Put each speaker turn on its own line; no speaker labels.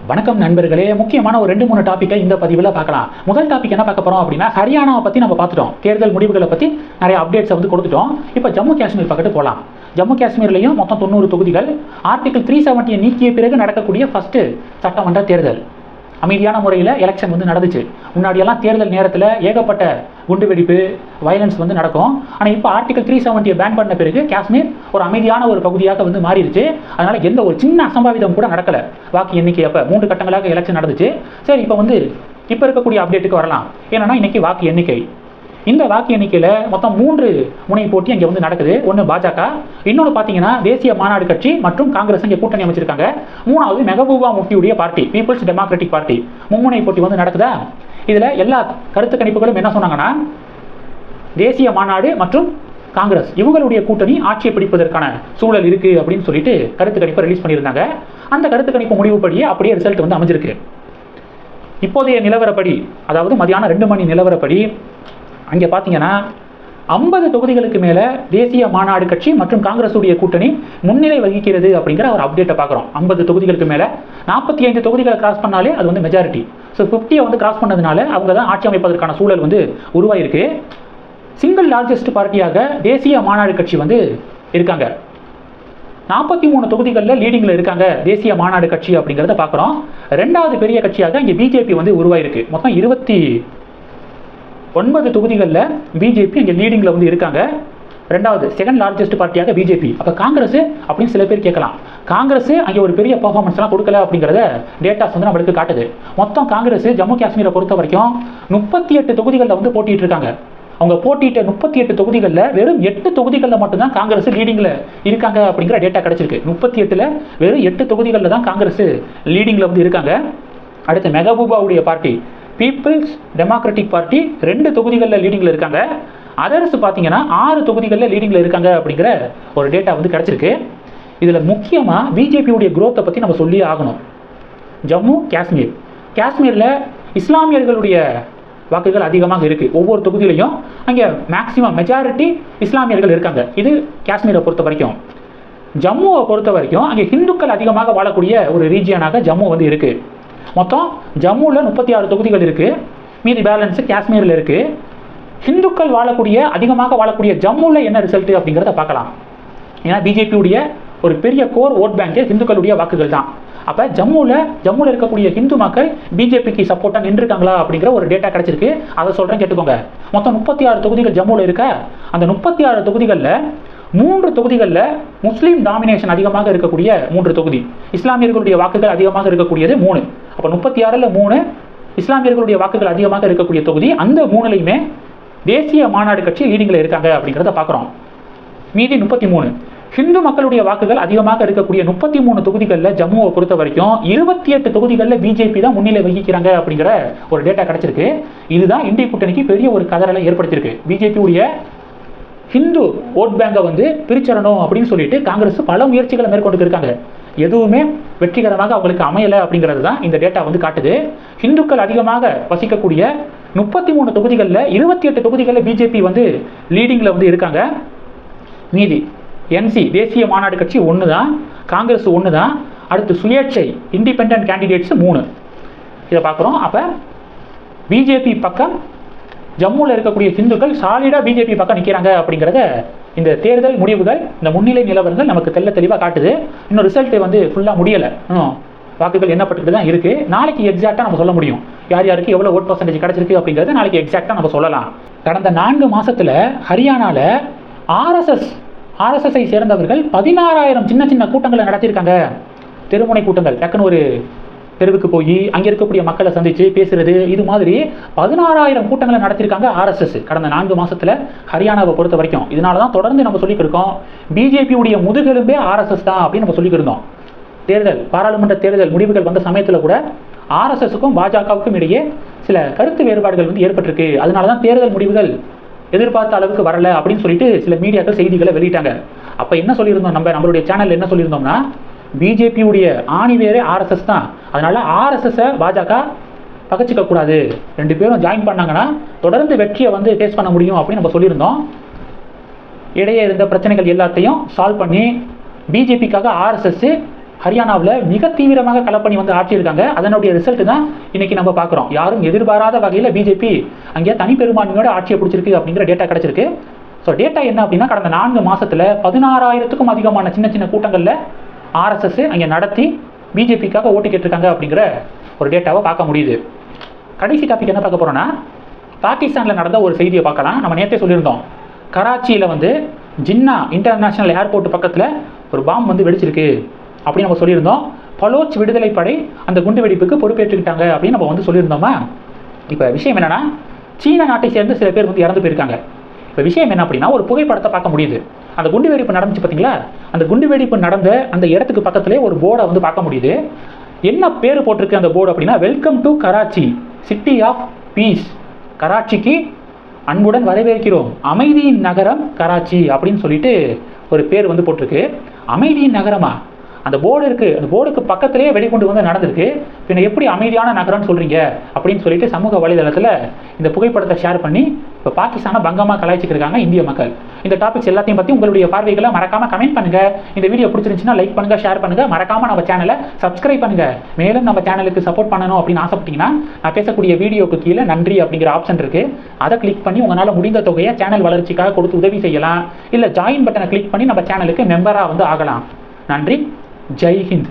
வணக்கம் நண்பர்களே, முக்கியமான ஒரு 2-3 டாப்பிக்கை இந்த பதிவில் பார்க்கலாம். முதல் டாபிக் என்ன பார்க்க போறோம் அப்படின்னா, ஹரியானாவை பற்றி நம்ம பார்த்துட்டோம். தேர்தல் முடிவுகளை பற்றி நிறைய அப்டேட்ஸை வந்து கொடுத்துட்டோம். இப்போ ஜம்மு காஷ்மீர் பக்கத்து போகலாம். ஜம்மு காஷ்மீர்லையும் மொத்தம் 90 தொகுதிகள். ஆர்டிகல் 370 நீக்கிய பிறகு நடக்கக்கூடிய ஃபர்ஸ்ட் சட்டமன்ற தேர்தல். அமைதியான முறையில் எலெக்ஷன் வந்து நடந்துச்சு. முன்னாடியெல்லாம் தேர்தல் நேரத்தில் ஏகப்பட்ட குண்டுவெடிப்பு, வயலன்ஸ் வந்து நடக்கும். ஆனால் இப்போ ஆர்டிகல் 370 பேன் பண்ண பிறகு காஷ்மீர் ஒரு அமைதியான ஒரு பகுதியாக வந்து மாறிடுச்சு. அதனால எந்த ஒரு சின்ன அசம்பாவிதம் கூட நடக்கலை. வாக்கு எண்ணிக்கை அப்போ 3 கட்டங்களாக எலெக்ஷன் நடந்துச்சு. சரி, இப்போ இருக்கக்கூடிய அப்டேட்டுக்கு வரலாம். என்னன்னா, இன்னைக்கு வாக்கு எண்ணிக்கை. இந்த வாக்கு எண்ணிக்கையில் மொத்தம் 3 முனை போட்டி அங்கே வந்து நடக்குது. ஒன்று பாஜக, இன்னொன்று பார்த்தீங்கன்னா தேசிய மாநாடு கட்சி மற்றும் காங்கிரஸ் இங்கே கூட்டணி அமைச்சிருக்காங்க. 3வது மெஹபூபா முஃப்தியுடைய பார்ட்டி, பீப்புள்ஸ் டெமோக்ராட்டிக் பார்ட்டி. மும்முனை போட்டி வந்து நடக்குதா. இதில் எல்லா கருத்து கணிப்புகளும் என்ன சொன்னாங்கன்னா, தேசிய மாநாடு மற்றும் காங்கிரஸ் இவங்களுடைய கூட்டணி ஆட்சியை பிடிப்பதற்கான சூழல் இருக்கு அப்படின்னு சொல்லிட்டு கருத்து கணிப்பை ரிலீஸ் பண்ணியிருந்தாங்க. அந்த கருத்து கணிப்பு முடிவுப்படியே அப்படியே ரிசல்ட் வந்து அமைஞ்சிருக்கு. இப்போதைய நிலவரப்படி, அதாவது மதியானம் 2 மணி நிலவரப்படி, அங்கே பார்த்தீங்கன்னா 50 தொகுதிகளுக்கு மேலே தேசிய மாநாடு கட்சி மற்றும் காங்கிரஸுடைய கூட்டணி முன்னிலை வகிக்கிறது அப்படிங்கிற ஒரு அப்டேட்டை பார்க்குறோம். 50 தொகுதிகளுக்கு மேலே 45 தொகுதிகளை கிராஸ் பண்ணாலே அது வந்து மெஜாரிட்டி. ஸோ 50 வந்து கிராஸ் பண்ணதுனால அவங்க தான் ஆட்சி அமைப்பதற்கான சூழல் வந்து உருவாயிருக்கு. சிங்கிள் லார்ஜஸ்ட் பார்ட்டியாக தேசிய மாநாடு கட்சி வந்து இருக்காங்க. 43 தொகுதிகளில் லீடிங்கில் இருக்காங்க தேசிய மாநாடு கட்சி அப்படிங்கிறத பார்க்குறோம். 2வது பெரிய கட்சியாக இங்கே பிஜேபி வந்து உருவாயிருக்கு. மொத்தம் 29 தொகுதிகளில் பிஜேபி இங்கே லீடிங்கில் வந்து இருக்காங்க. 2வது செகண்ட் லார்ஜஸ்ட் பார்ட்டியாக பிஜேபி. அப்போ காங்கிரஸ் அப்படின்னு சில பேர் கேட்கலாம். காங்கிரஸ் அங்கே ஒரு பெரிய பர்ஃபார்மன்ஸ்லாம் கொடுக்கல அப்படிங்கிறத டேட்டாஸ் வந்து நம்மளுக்கு காட்டுது. மொத்தம் காங்கிரஸ் ஜம்மு காஷ்மீரை பொறுத்த வரைக்கும் 38 தொகுதிகளில் வந்து போட்டிட்டு இருக்காங்க. அவங்க போட்டிட்ட 38 தொகுதிகளில் வெறும் 8 தொகுதிகளில் மட்டும்தான் காங்கிரஸ் லீடிங்கில் இருக்காங்க அப்படிங்கிற டேட்டா கிடைச்சிருக்கு. 38ல் வெறும் 8 தொகுதிகளில் தான் காங்கிரஸ் லீடிங்கில் வந்து இருக்காங்க. அடுத்து மெஹபூபாவுடைய பார்ட்டி, பீப்புள்ஸ் டெமோக்ராட்டிக் பார்ட்டி 2 தொகுதிகளில் லீடிங்கில் இருக்காங்க. அதர்ஸ் பார்த்தீங்கன்னா 6 தொகுதிகளில் லீடிங்கில் இருக்காங்க அப்படிங்கிற ஒரு டேட்டா வந்து கிடச்சிருக்கு. இதில் முக்கியமாக பிஜேபியுடைய குரோத்தை பற்றி நம்ம சொல்லி ஆகணும். ஜம்மு காஷ்மீரில் இஸ்லாமியர்களுடைய வாக்குகள் அதிகமாக இருக்குது. ஒவ்வொரு தொகுதியிலையும் அங்கே மேக்சிமம் மெஜாரிட்டி இஸ்லாமியர்கள் இருக்காங்க. இது காஷ்மீரை பொறுத்த வரைக்கும். ஜம்முவை பொறுத்த வரைக்கும் அங்கே ஹிந்துக்கள் அதிகமாக வாழக்கூடிய ஒரு ரீஜியனாக ஜம்மு வந்து இருக்குது. மொத்தம் ஜம்முவில் 36 தொகுதிகள் இருக்குது. மீதி பேலன்ஸு காஷ்மீரில் இருக்குது. ஹிந்துக்கள் அதிகமாக வாழக்கூடிய ஜம்முவில் என்ன ரிசல்ட்டு அப்படிங்கிறத பார்க்கலாம். ஏன்னா பிஜேபியுடைய ஒரு பெரிய கோர் ஓட் பேங்க்கு ஹிந்துக்களுடைய வாக்குகள் தான். அப்போ ஜம்முவில் இருக்கக்கூடிய ஹிந்து மக்கள் பிஜேபிக்கு சப்போர்ட்டாக நின்றுருக்காங்களா அப்படிங்கிற ஒரு டேட்டா கிடச்சிருக்கு. அதை சொல்கிறேன், கேட்டுக்கோங்க. மொத்தம் 36 தொகுதிகள் ஜம்முவில் இருக்க. அந்த 36 தொகுதிகளில் 3 தொகுதிகளில் முஸ்லீம் டாமினேஷன் அதிகமாக இருக்கக்கூடிய 3 தொகுதி, இஸ்லாமியர்களுடைய வாக்குகள் அதிகமாக இருக்கக்கூடியது 3. அப்போ 36ல் 3 இஸ்லாமியர்களுடைய வாக்குகள் அதிகமாக இருக்கக்கூடிய தொகுதி. அந்த 3லையுமே தேசிய மாநாடு கட்சி லீடிங்கில் இருக்காங்க அப்படிங்கிறத பார்க்குறோம். மீதி 33 ஹிந்து மக்களுடைய வாக்குகள் அதிகமாக இருக்கக்கூடிய 33 தொகுதிகளில் ஜம்முவை பொறுத்த வரைக்கும் 28 தொகுதிகளில் பிஜேபி தான் முன்னிலை வகிக்கிறாங்க அப்படிங்கிற ஒரு டேட்டா கிடச்சிருக்கு. இதுதான் இந்திய கூட்டணிக்கு பெரிய ஒரு கதறலை ஏற்படுத்தியிருக்கு. பிஜேபியுடைய ஹிந்து ஓட் பேங்கை வந்து பிரிச்சரணும் அப்படின்னு சொல்லிட்டு காங்கிரஸ் பல முயற்சிகளை மேற்கொண்டு இருக்காங்க. எதுவுமே வெற்றிகரமாக அவங்களுக்கு அமையலை அப்படிங்கிறது தான் இந்த டேட்டா வந்து காட்டுது. ஹிந்துக்கள் அதிகமாக வசிக்கக்கூடிய 33 தொகுதிகளில் 28 தொகுதிகளில் பிஜேபி வந்து லீடிங்கில் வந்து இருக்காங்க. மீதி என்சி தேசிய மாநாடு கட்சி 1 தான், காங்கிரஸ் 1 தான். அடுத்து சுயேட்சை இண்டிபெண்டன்ட் கேண்டிடேட்ஸ் 3. இதை பார்க்குறோம். அப்போ பிஜேபி பக்கம் ஜம்முவில் இருக்கக்கூடிய ஹிந்துக்கள் சாலிடாக பிஜேபி பக்கம் நிற்கிறாங்க அப்படிங்கிறத இந்த தேர்தல் முடிவுகள், இந்த முன்னிலை நிலவரங்கள் நமக்கு தெளிவாக காட்டுது. இன்னும் ரிசல்ட் வந்து ஃபுல்லாக முடியலை. வாக்குகள் எண்ணப்பட்டு தான் இருக்குது. நாளைக்கு எக்ஸாக்டாக நம்ம சொல்ல முடியும் யார் யாருக்கு எவ்வளோ ஓட் பர்சன்டேஜ் கிடச்சிருக்கு அப்படிங்கிறது நாளைக்கு எக்ஸாக்டாக நம்ம சொல்லலாம். கடந்த 4 மாதத்தில் ஹரியானாவில் ஆர்எஸ்எஸ்ஐ சேர்ந்தவர்கள் 16,000 சின்ன சின்ன கூட்டங்களை நடத்தியிருக்காங்க. தெருமுனை கூட்டங்கள், டக்குன்னு ஒரு தெருவுக்கு போய் அங்கே இருக்கக்கூடிய மக்களை சந்தித்து பேசுறது, இது மாதிரி 16,000 கூட்டங்களை நடத்தியிருக்காங்க ஆர்எஸ்எஸ் கடந்த 4 மாதத்தில் ஹரியானாவை பொறுத்த வரைக்கும். இதனால தான் தொடர்ந்து நம்ம சொல்லிக்கிருக்கோம், பிஜேபியுடைய முதுகெலும்பே ஆர்எஸ்எஸ் தான் அப்படின்னு நம்ம சொல்லிக்கிருந்தோம். பாராளுமன்ற தேர்தல் முடிவுகள் வந்த சமயத்தில் கூட ஆர்எஸ்எஸ்க்கும் பாஜகவுக்கும் இடையே சில கருத்து வேறுபாடுகள் வந்து ஏற்பட்டிருக்கு. அதனால தான் தேர்தல் முடிவுகள் எதிர்பார்த்த அளவுக்கு வரல அப்படின்னு சொல்லிட்டு சில மீடியாக்கள் செய்திகளை வெளியிட்டாங்க. அப்போ என்ன சொல்லியிருந்தோம், நம்மளுடைய சேனலில் என்ன சொல்லியிருந்தோம்னா, பிஜேபியுடைய ஆணிவேரே ஆர்எஸ்எஸ் தான். அதனால ஆர்எஸ்எஸ்ஸை பாஜக பகச்சிக்க கூடாது, 2 பேரும் ஜாயின் பண்ணாங்கன்னா தொடர்ந்து வெற்றியை வந்து ஃபேஸ் பண்ண முடியும் அப்படின்னு நம்ம சொல்லியிருந்தோம். இடையே இருந்த பிரச்சனைகள் எல்லாத்தையும் சால்வ் பண்ணி பிஜேபிக்காக ஆர்எஸ்எஸ் ஹரியானாவில் மிக தீவிரமாக களப்பணி வந்து ஆட்சி இருக்காங்க. அதனுடைய ரிசல்ட் தான் இன்னைக்கு நம்ம பார்க்குறோம். யாரும் எதிர்பாராத வகையில் பிஜேபி அங்கே தனிப்பெரும்பான்மையோட ஆட்சியை பிடிச்சிருக்கு அப்படிங்கிற டேட்டா கிடைச்சிருக்கு. ஸோ டேட்டா என்ன அப்படின்னா, கடந்த 4 மாதத்தில் 16,000க்கும் அதிகமான சின்ன சின்ன கூட்டங்களில் ஆர்எஸ்எஸ் அங்கே நடத்தி பிஜேபிக்காக ஓட்டு கேட்டிருக்காங்க அப்படிங்கிற ஒரு டேட்டாவை பார்க்க முடியுது. கடைசி டாபிக் என்ன பார்க்க போகிறோன்னா, பாகிஸ்தானில் நடந்த ஒரு செய்தியை பார்க்கலாம். நம்ம நேற்றே சொல்லியிருந்தோம், கராச்சியில் வந்து ஜின்னா இன்டர்நேஷ்னல் ஏர்போர்ட் பக்கத்தில் ஒரு பாம்பு வந்து வெடிச்சிருக்கு அப்படின்னு நம்ம சொல்லியிருந்தோம். பலோச் விடுதலை படை அந்த குண்டு வெடிப்புக்கு பொறுப்பேற்றுக்கிட்டாங்க அப்படின்னு நம்ம வந்து சொல்லியிருந்தோமா. இப்போ விஷயம் என்னென்னா, சீன நாட்டை சேர்ந்து சில பேர் வந்து இறந்து போயிருக்காங்க. இப்போ விஷயம் என்ன அப்படின்னா, ஒரு புகைப்படத்தை பார்க்க முடியுது. அந்த குண்டு வெடிப்பு நடந்துச்சு பார்த்தீங்களா, அந்த குண்டு வெடிப்பு நடந்த அந்த இடத்துக்கு பக்கத்திலே ஒரு போர்டை வந்து பார்க்க முடியுது. என்ன பேர் போட்டிருக்கு அந்த போர்டு அப்படின்னா, welcome to Karachi, city of peace. கராச்சிக்கு அன்புடன் வரவேற்கிறோம், அமைதியின் நகரம் கராச்சி அப்படின்னு சொல்லிட்டு ஒரு பேர் வந்து போட்டிருக்கு. அமைதியின் நகரமா? அந்த போர்டு இருக்குது, அந்த போர்டுக்கு பக்கத்திலே வெடிகுண்டு வந்து நடந்திருக்கு. பின்ன எப்படி அமைதியான நகரம்னு சொல்கிறீங்க அப்படின்னு சொல்லிட்டு சமூக வலைதளத்தில் இந்த புகைப்படத்தை ஷேர் பண்ணி இப்போ பாகிஸ்தானை பங்கமாக கலாய்ச்சிட்டு இருக்காங்க இந்திய மக்கள். இந்த டாபிக்ஸ் எல்லாத்தையும் பற்றி உங்களுடைய பார்வைகளை மறக்காமல் கமெண்ட் பண்ணுங்கள். இந்த வீடியோ பிடிச்சிருந்துச்சுன்னா லைக் பண்ணுங்கள், ஷேர் பண்ணுங்கள், மறக்காமல் நம்ம சேனலை சப்ஸ்கிரைப் பண்ணுங்கள். மேலும் நம்ம சேனலுக்கு சப்போர்ட் பண்ணணும் அப்படின்னு ஆசைப்பட்டீங்கன்னா, நான் பேசக்கூடிய வீடியோக்கு கீழே நன்றி அப்படிங்கிற ஆப்ஷன் இருக்குது. அதை கிளிக் பண்ணி உங்களால் முடிந்த தொகையை சேனல் வளர்ச்சிக்காக கொடுத்து உதவி செய்யலாம். இல்லை ஜாயின் பட்டனை கிளிக் பண்ணி நம்ம சேனலுக்கு மெம்பராக வந்து ஆகலாம். நன்றி. ஜெய் ஹிந்த்.